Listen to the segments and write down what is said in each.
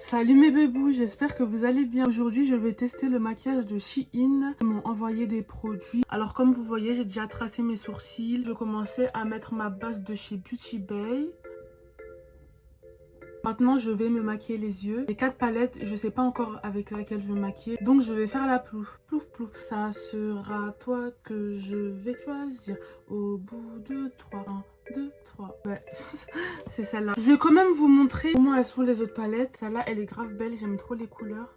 Salut mes bébous, j'espère que vous allez bien. Aujourd'hui, je vais tester le maquillage de Shein. Ils m'ont envoyé des produits. Alors comme vous voyez, j'ai déjà tracé mes sourcils. Je vais commencer à mettre ma base de chez Beauty Bay. Maintenant, je vais me maquiller les yeux. J'ai 4 palettes, je sais pas encore avec laquelle je vais me maquiller. Donc, je vais faire la plouf, plouf, plouf. Ça sera toi que je vais choisir au bout de 3. 1, 2, 3. Ouais, c'est celle-là. Je vais quand même vous montrer comment elles sont les autres palettes. Celle-là, elle est grave belle, j'aime trop les couleurs.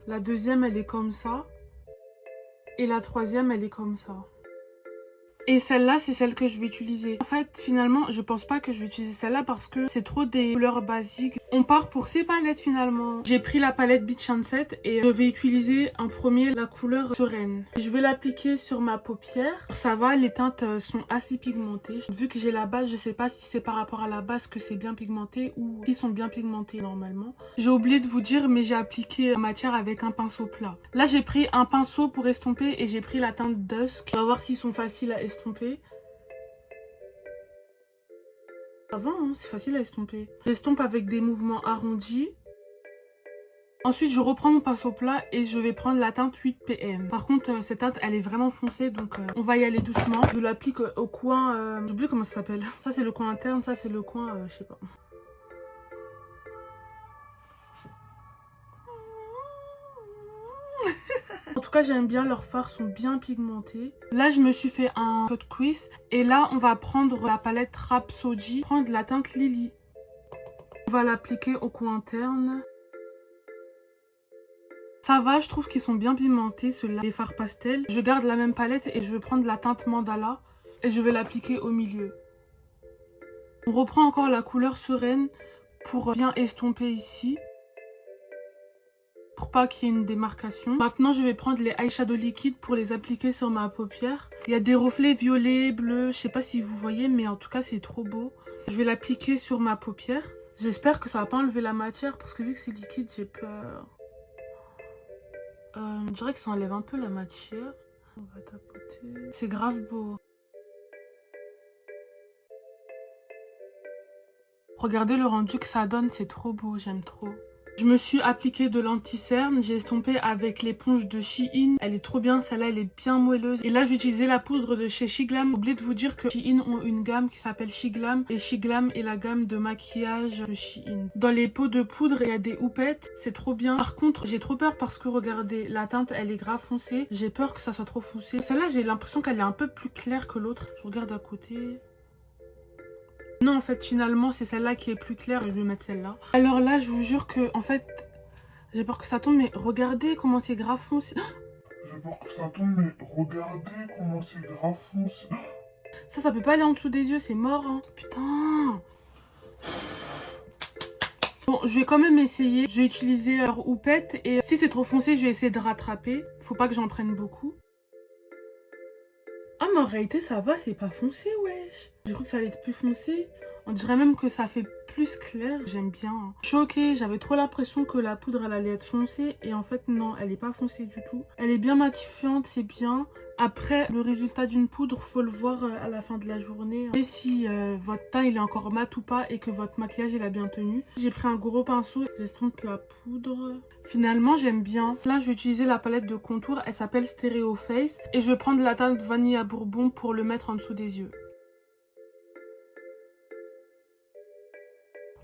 La deuxième, elle est comme ça. Et la troisième, elle est comme ça. Et celle-là, c'est celle que je vais utiliser. En fait, finalement, je pense pas que je vais utiliser celle-là parce que c'est trop des couleurs basiques. On part pour ces palettes finalement. J'ai pris la palette Beach Sunset et je vais utiliser en premier la couleur sereine. Je vais l'appliquer sur ma paupière. Ça va, les teintes sont assez pigmentées. Vu que j'ai la base, je sais pas si c'est par rapport à la base que c'est bien pigmenté ou s'ils sont bien pigmentés normalement. J'ai oublié de vous dire, mais j'ai appliqué la matière avec un pinceau plat. Là, j'ai pris un pinceau pour estomper et j'ai pris la teinte Dusk. On va voir s'ils sont faciles à estomper. Ça va, hein, c'est facile à estomper. J'estompe avec des mouvements arrondis. Ensuite, je reprends mon pinceau plat et je vais prendre la teinte 8 PM. Par contre, cette teinte, elle est vraiment foncée, donc on va y aller doucement. Je l'applique au coin, j'oublie comment ça s'appelle. Ça, c'est le coin interne, ça, c'est le coin, je sais pas. En tout cas, j'aime bien, leurs fards sont bien pigmentés. Là, je me suis fait un cut crease. Et là, on va prendre la palette Rhapsody, prendre la teinte Lily. On va l'appliquer au coin interne. Ça va, je trouve qu'ils sont bien pigmentés, ceux-là, les fards pastel. Je garde la même palette et je vais prendre la teinte Mandala. Et je vais l'appliquer au milieu. On reprend encore la couleur sereine pour bien estomper ici. Pour pas qu'il y ait une démarcation. Maintenant, je vais prendre les eyeshadows liquides pour les appliquer sur ma paupière. Il y a des reflets violets, bleus, je sais pas si vous voyez, mais en tout cas, c'est trop beau. Je vais l'appliquer sur ma paupière. J'espère que ça va pas enlever la matière parce que vu que c'est liquide, j'ai peur. Je dirais que ça enlève un peu la matière. On va tapoter. C'est grave beau. Regardez le rendu que ça donne, c'est trop beau, j'aime trop. Je me suis appliqué de l'anti-cerne, j'ai estompé avec l'éponge de Shein. Elle est trop bien, celle-là elle est bien moelleuse. Et là j'ai utilisé la poudre de chez Shiglam. J'ai oublié de vous dire que Shein ont une gamme qui s'appelle Shiglam. Et Shiglam est la gamme de maquillage de Shein. Dans les pots de poudre, il y a des houpettes, c'est trop bien. Par contre, j'ai trop peur parce que regardez, la teinte elle est grave foncée. J'ai peur que ça soit trop foncé. Celle-là j'ai l'impression qu'elle est un peu plus claire que l'autre. Je regarde à côté. Non, en fait, finalement, c'est celle-là qui est plus claire. Je vais mettre celle-là. Alors là, je vous jure que, en fait, j'ai peur que ça tombe, mais regardez comment c'est grave foncé. J'ai peur que ça tombe, mais regardez comment c'est grave foncé. Ça peut pas aller en dessous des yeux, c'est mort, hein. Putain. Bon, je vais quand même essayer. Je vais utiliser leur houppette. Et si c'est trop foncé, je vais essayer de rattraper. Faut pas que j'en prenne beaucoup. Ah mais en réalité ça va, c'est pas foncé, wesh. J'ai cru que ça allait être plus foncé. On dirait même que ça fait plus clair, j'aime bien. Choquée, j'avais trop l'impression que la poudre elle allait être foncée. Et en fait non, elle est pas foncée du tout. Elle est bien matifiante, c'est bien. Après, le résultat d'une poudre, faut le voir à la fin de la journée. Et si votre teint il est encore mat ou pas et que votre maquillage il a bien tenu. J'ai pris un gros pinceau, j'estompe la poudre. Finalement, j'aime bien. Là, je vais utiliser la palette de contour. Elle s'appelle Stereo Face. Et je vais prendre la teinte Vanilla Bourbon pour le mettre en dessous des yeux.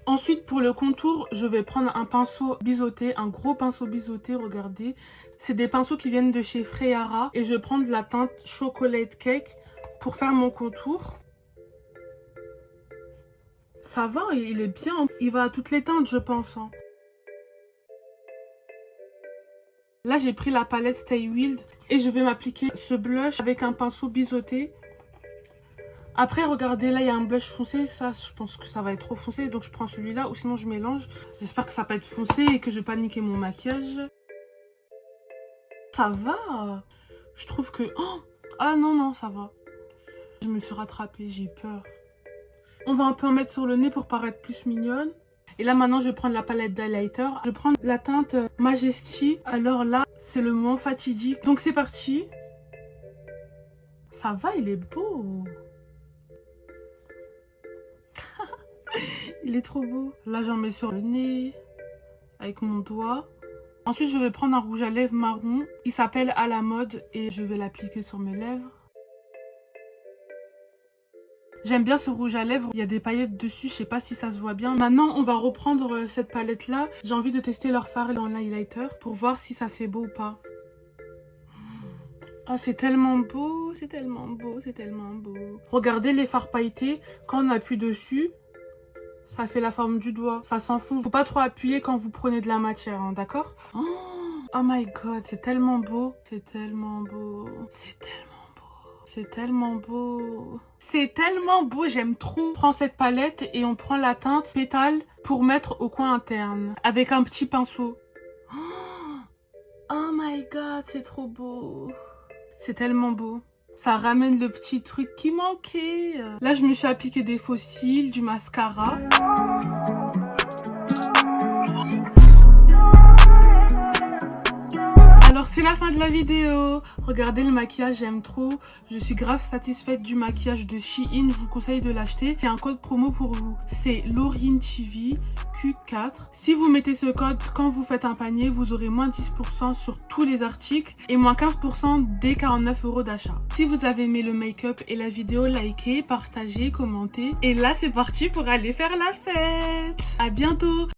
Ensuite, pour le contour, je vais prendre un pinceau biseauté, un gros pinceau biseauté, regardez. C'est des pinceaux qui viennent de chez Freara. Et je vais prendre la teinte Chocolate Cake pour faire mon contour. Ça va, il est bien. Il va à toutes les teintes, je pense. Hein. Là, j'ai pris la palette Stay Wild et je vais m'appliquer ce blush avec un pinceau biseauté. Après, regardez, là, il y a un blush foncé. Ça, je pense que ça va être trop foncé. Donc, je prends celui-là ou sinon, je mélange. J'espère que ça va pas être foncé et que je vais pas niquer mon maquillage. Ça va. Je trouve que... Oh, ah non, non, ça va. Je me suis rattrapée, j'ai peur. On va un peu en mettre sur le nez pour paraître plus mignonne. Et là, maintenant, je vais prendre la palette d'highlighter. Je vais prendre la teinte Majesty. Alors là, c'est le moment fatidique. Donc, c'est parti. Ça va, il est beau. Il est trop beau. Là, j'en mets sur le nez. avec mon doigt. Ensuite, je vais prendre un rouge à lèvres marron. Il s'appelle À la mode et je vais l'appliquer sur mes lèvres. J'aime bien ce rouge à lèvres, il y a des paillettes dessus, je sais pas si ça se voit bien. Maintenant, on va reprendre cette palette-là. J'ai envie de tester leur fard dans l'highlighter pour voir si ça fait beau ou pas. Oh, c'est tellement beau, c'est tellement beau, c'est tellement beau. Regardez les fards pailletés, quand on appuie dessus, ça fait la forme du doigt, ça s'enfonce. Faut pas trop appuyer quand vous prenez de la matière, hein, d'accord? Oh my god, c'est tellement beau, c'est tellement beau, c'est tellement... C'est tellement beau. C'est tellement beau, j'aime trop. On prend cette palette et on prend la teinte pétale pour mettre au coin interne. Avec un petit pinceau. Oh my god, c'est trop beau. C'est tellement beau. Ça ramène le petit truc qui manquait. Là, je me suis appliqué des faux cils, du mascara. Alors c'est la fin de la vidéo. Regardez le maquillage, j'aime trop. Je suis grave satisfaite du maquillage de Shein. Je vous conseille de l'acheter. Il y a un code promo pour vous. C'est LaurineTV Q4. Si vous mettez ce code quand vous faites un panier, vous aurez moins 10% sur tous les articles et moins 15% dès 49 € d'achat. Si vous avez aimé le make-up et la vidéo, likez, partagez, commentez. Et là c'est parti pour aller faire la fête. À bientôt.